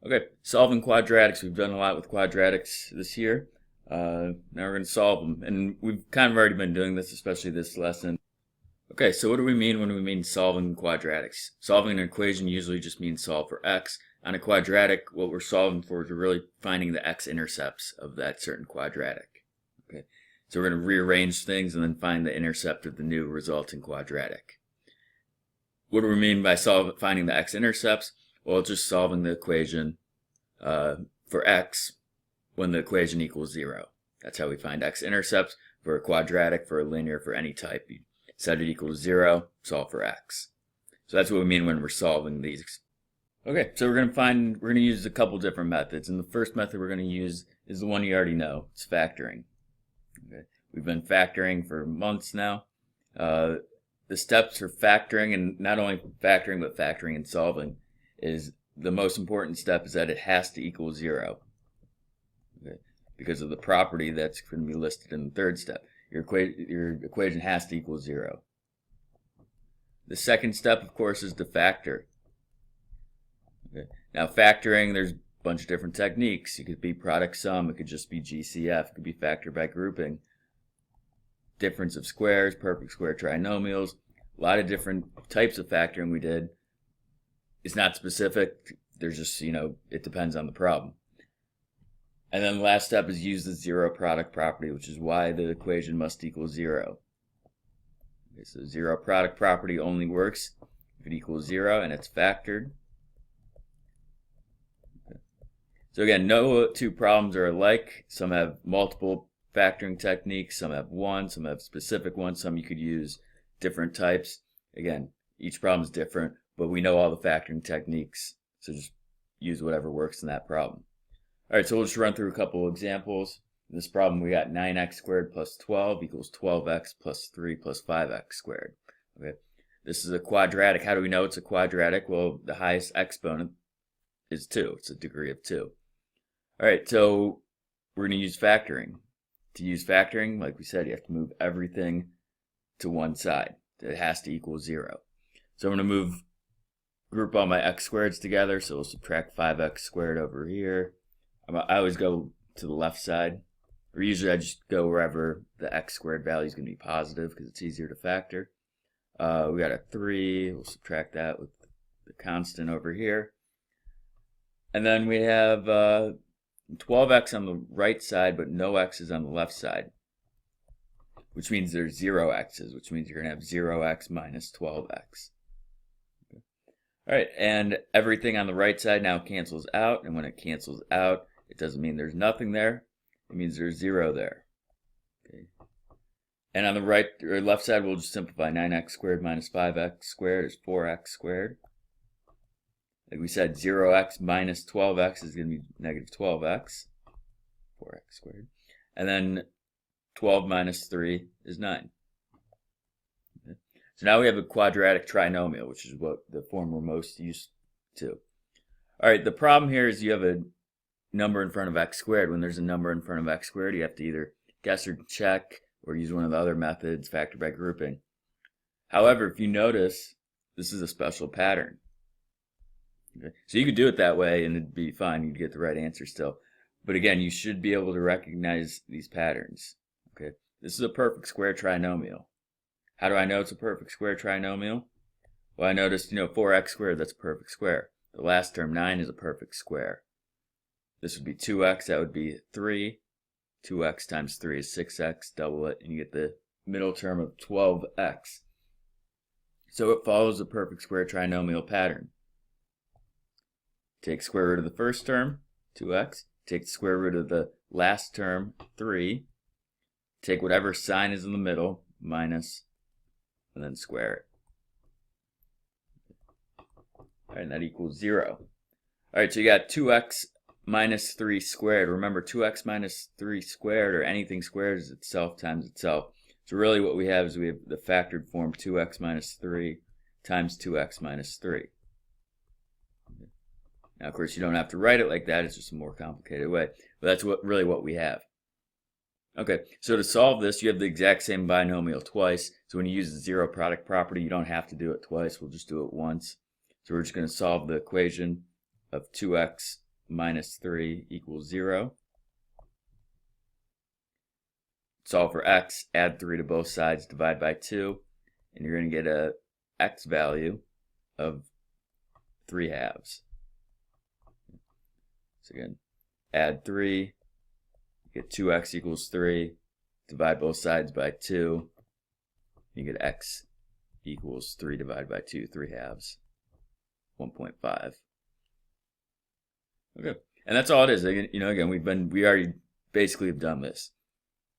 Okay, solving quadratics. We've done a lot with quadratics this year. Now we're going to solve them. And we've kind of already been doing this, especially this lesson. Okay, so what do we mean when we mean solving quadratics? Solving an equation usually just means solve for x. On a quadratic, what we're solving for is we're really finding the x-intercepts of that certain quadratic. Okay, so we're going to rearrange things and then find the intercept of the new resulting quadratic. What do we mean by finding the x-intercepts? Well, it's just solving the equation for x when the equation equals 0. That's how we find x-intercepts for a quadratic, for a linear, for any type. You set it equals 0, solve for x. So that's what we mean when we're solving these. Okay, so we're going to use a couple different methods. And the first method we're going to use is the one you already know. It's factoring. Okay. We've been factoring for months now. The steps for factoring, and not only factoring, but factoring and solving, is the most important step is that it has to equal 0. Okay. Because of the property that's going to be listed in the third step. Your equation has to equal 0. The second step, of course, is to factor. Okay. Now factoring, there's a bunch of different techniques. It could be product sum, it could just be GCF, it could be factor by grouping. Difference of squares, perfect square trinomials, a lot of different types of factoring we did. It's not specific, there's just, it depends on the problem. And then the last step is use the zero product property, which is why the equation must equal 0. Okay, so zero product property only works if it equals 0 and it's factored. Okay. So again, no two problems are alike. Some have multiple factoring techniques, some have one, some have specific ones, some you could use different types. Again, each problem is different, but we know all the factoring techniques, so just use whatever works in that problem. Alright, so we'll just run through a couple of examples. In this problem, we got 9x squared plus 12 equals 12x plus 3 plus 5x squared. Okay, this is a quadratic. How do we know it's a quadratic? Well, the highest exponent is 2. It's a degree of 2. Alright, so we're going to use factoring. To use factoring, like we said, you have to move everything to one side. It has to equal 0. So I'm going to group all my x squareds together. So we'll subtract 5x squared over here. I always go to the left side, or usually I just go wherever the x squared value is going to be positive because it's easier to factor. We got a 3, we'll subtract that with the constant over here. And then we have 12x on the right side, but no x's on the left side, which means there's 0 x's, which means you're going to have 0x minus 12x. Okay. All right, and everything on the right side now cancels out, and when it cancels out, it doesn't mean there's nothing there. It means there's 0 there. Okay. And on the right or left side, we'll just simplify. 9x squared minus 5x squared is 4x squared. Like we said, 0x minus 12x is going to be negative 12x, 4x squared. And then 12 minus 3 is 9. Okay. So now we have a quadratic trinomial, which is what the form we're most used to. All right, the problem here is you have a number in front of x squared. When there's a number in front of x squared, you have to either guess or check or use one of the other methods, factor by grouping. However, if you notice, this is a special pattern. Okay. So you could do it that way and it'd be fine. You'd get the right answer still. But again, you should be able to recognize these patterns. Okay. This is a perfect square trinomial. How do I know it's a perfect square trinomial? Well, I noticed, 4x squared, that's a perfect square. The last term, 9, is a perfect square. This would be 2x, that would be 3. 2x times 3 is 6x, double it, and you get the middle term of 12x. So it follows the perfect square trinomial pattern. Take square root of the first term, 2x. Take the square root of the last term, 3. Take whatever sign is in the middle, minus, and then square it. All right, and that equals 0. All right, so you got 2x minus 3 squared. Remember, 2x minus 3 squared, or anything squared, is itself times itself. So really what we have is we have the factored form 2x minus 3 times 2x minus 3. Now, of course, you don't have to write it like that. It's just a more complicated way. But that's really what we have. Okay, so to solve this, you have the exact same binomial twice. So when you use the zero product property, you don't have to do it twice. We'll just do it once. So we're just going to solve the equation of 2x minus 3 equals 0. Solve for x, add 3 to both sides, divide by 2, and you're going to get a x value of 3/2. So again, add 3, get 2x equals 3, divide both sides by 2, you get x equals 3 divided by 2, 3/2, 1.5. Okay, and that's all it is. You know, again, we already basically have done this.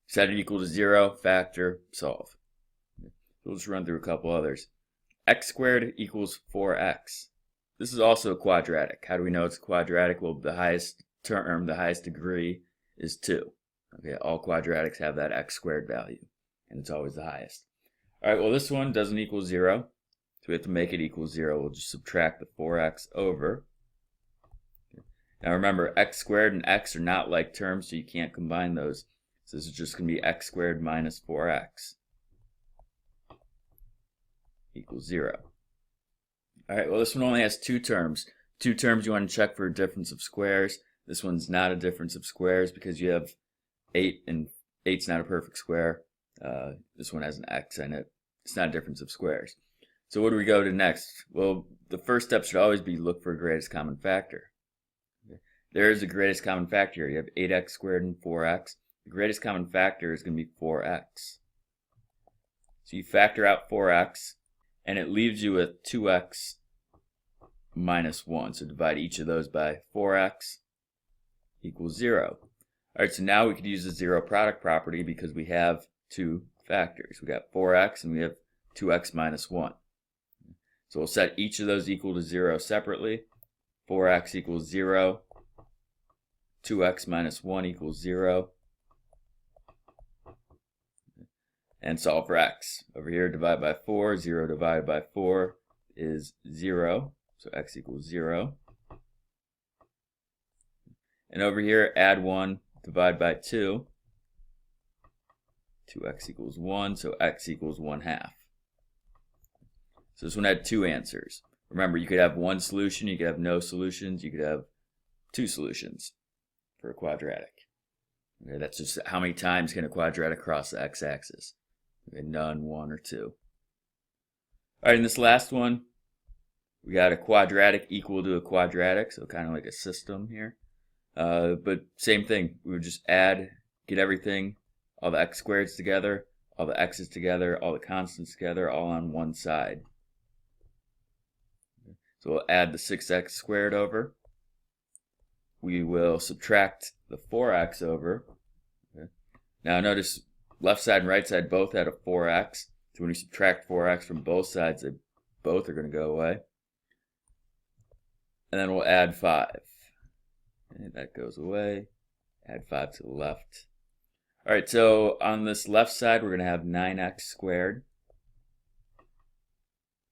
Set it equal to 0, factor, solve. We'll just run through a couple others. X squared equals 4x. This is also a quadratic. How do we know it's a quadratic? Well, the highest term, the highest degree is 2. Okay, all quadratics have that x squared value, and it's always the highest. All right, well, this one doesn't equal 0, so we have to make it equal 0. We'll just subtract the 4x over. Now remember, x squared and x are not like terms, so you can't combine those. So this is just going to be x squared minus 4x equals 0. All right, well, this one only has 2 terms. 2 terms you want to check for a difference of squares. This one's not a difference of squares because you have 8, and 8's not a perfect square. This one has an x in it. It's not a difference of squares. So what do we go to next? Well, the first step should always be look for a greatest common factor. There is a greatest common factor here. You have 8x squared and 4x. The greatest common factor is going to be 4x. So you factor out 4x, and it leaves you with 2x minus 1. So divide each of those by 4x equals 0. All right, so now we could use the zero product property because we have 2 factors. We got 4x and we have 2x minus 1. So we'll set each of those equal to 0 separately. 4x equals 0. 2x minus 1 equals 0. And solve for x. Over here, divide by 4. 0 divided by 4 is 0. So x equals 0. And over here, add 1, divide by 2. 2x equals 1, so x equals 1/2. So this one had 2 answers. Remember, you could have 1 solution, you could have no solutions, you could have 2 solutions for a quadratic. Okay, that's just how many times can a quadratic cross the x-axis. Okay, none, 1, or 2. All right, in this last one, we got a quadratic equal to a quadratic, so kind of like a system here. But same thing, we would just add, get everything, all the x squareds together, all the x's together, all the constants together, all on one side. So we'll add the 6x squared over. We will subtract the 4x over. Okay. Now notice left side and right side both had a 4x. So when you subtract 4x from both sides, they both are going to go away. And then we'll add 5. And that goes away. Add 5 to the left. All right, so on this left side, we're going to have 9x squared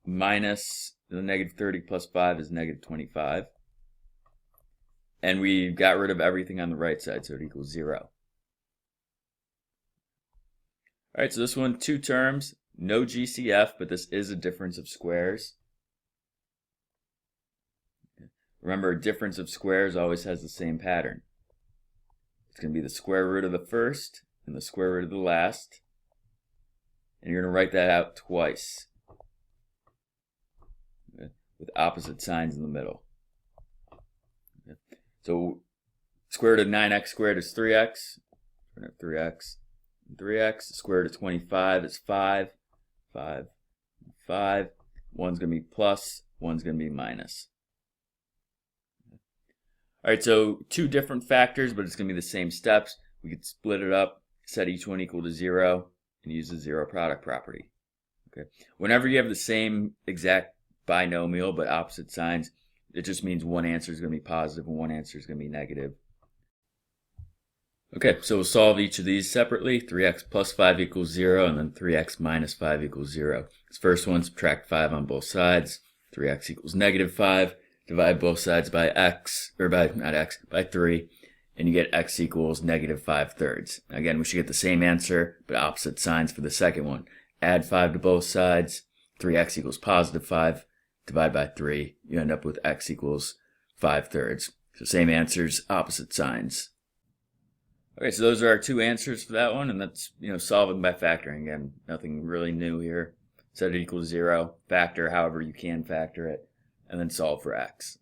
minus the negative 30 plus 5 is negative 25. And we got rid of everything on the right side, so it equals 0. All right, so this one, 2 terms, no GCF, but this is a difference of squares. Remember, a difference of squares always has the same pattern. It's going to be the square root of the first and the square root of the last. And you're going to write that out twice, okay, with opposite signs in the middle. Okay. So square root of 9x squared is 3x. 3x and 3x. The square root of 25 is 5. 5 and 5. One's going to be plus, one's going to be minus. All right, so 2 different factors, but it's going to be the same steps. We could split it up, set each one equal to 0, and use the zero product property. Okay. Whenever you have the same exact binomial but opposite signs, it just means one answer is going to be positive and one answer is going to be negative. Okay, so we'll solve each of these separately. 3x plus 5 equals 0, and then 3x minus 5 equals 0. This first one, subtract 5 on both sides. 3x equals negative 5. Divide both sides by x, or by, not x, by 3, and you get x equals negative 5/3. Again, we should get the same answer, but opposite signs for the second one. Add 5 to both sides, 3x equals positive 5. Divide by 3, you end up with x equals 5/3. So same answers, opposite signs. Okay, so those are our two answers for that one, and that's, solving by factoring. Again, nothing really new here. Set it equals 0, factor however you can factor it, and then solve for x.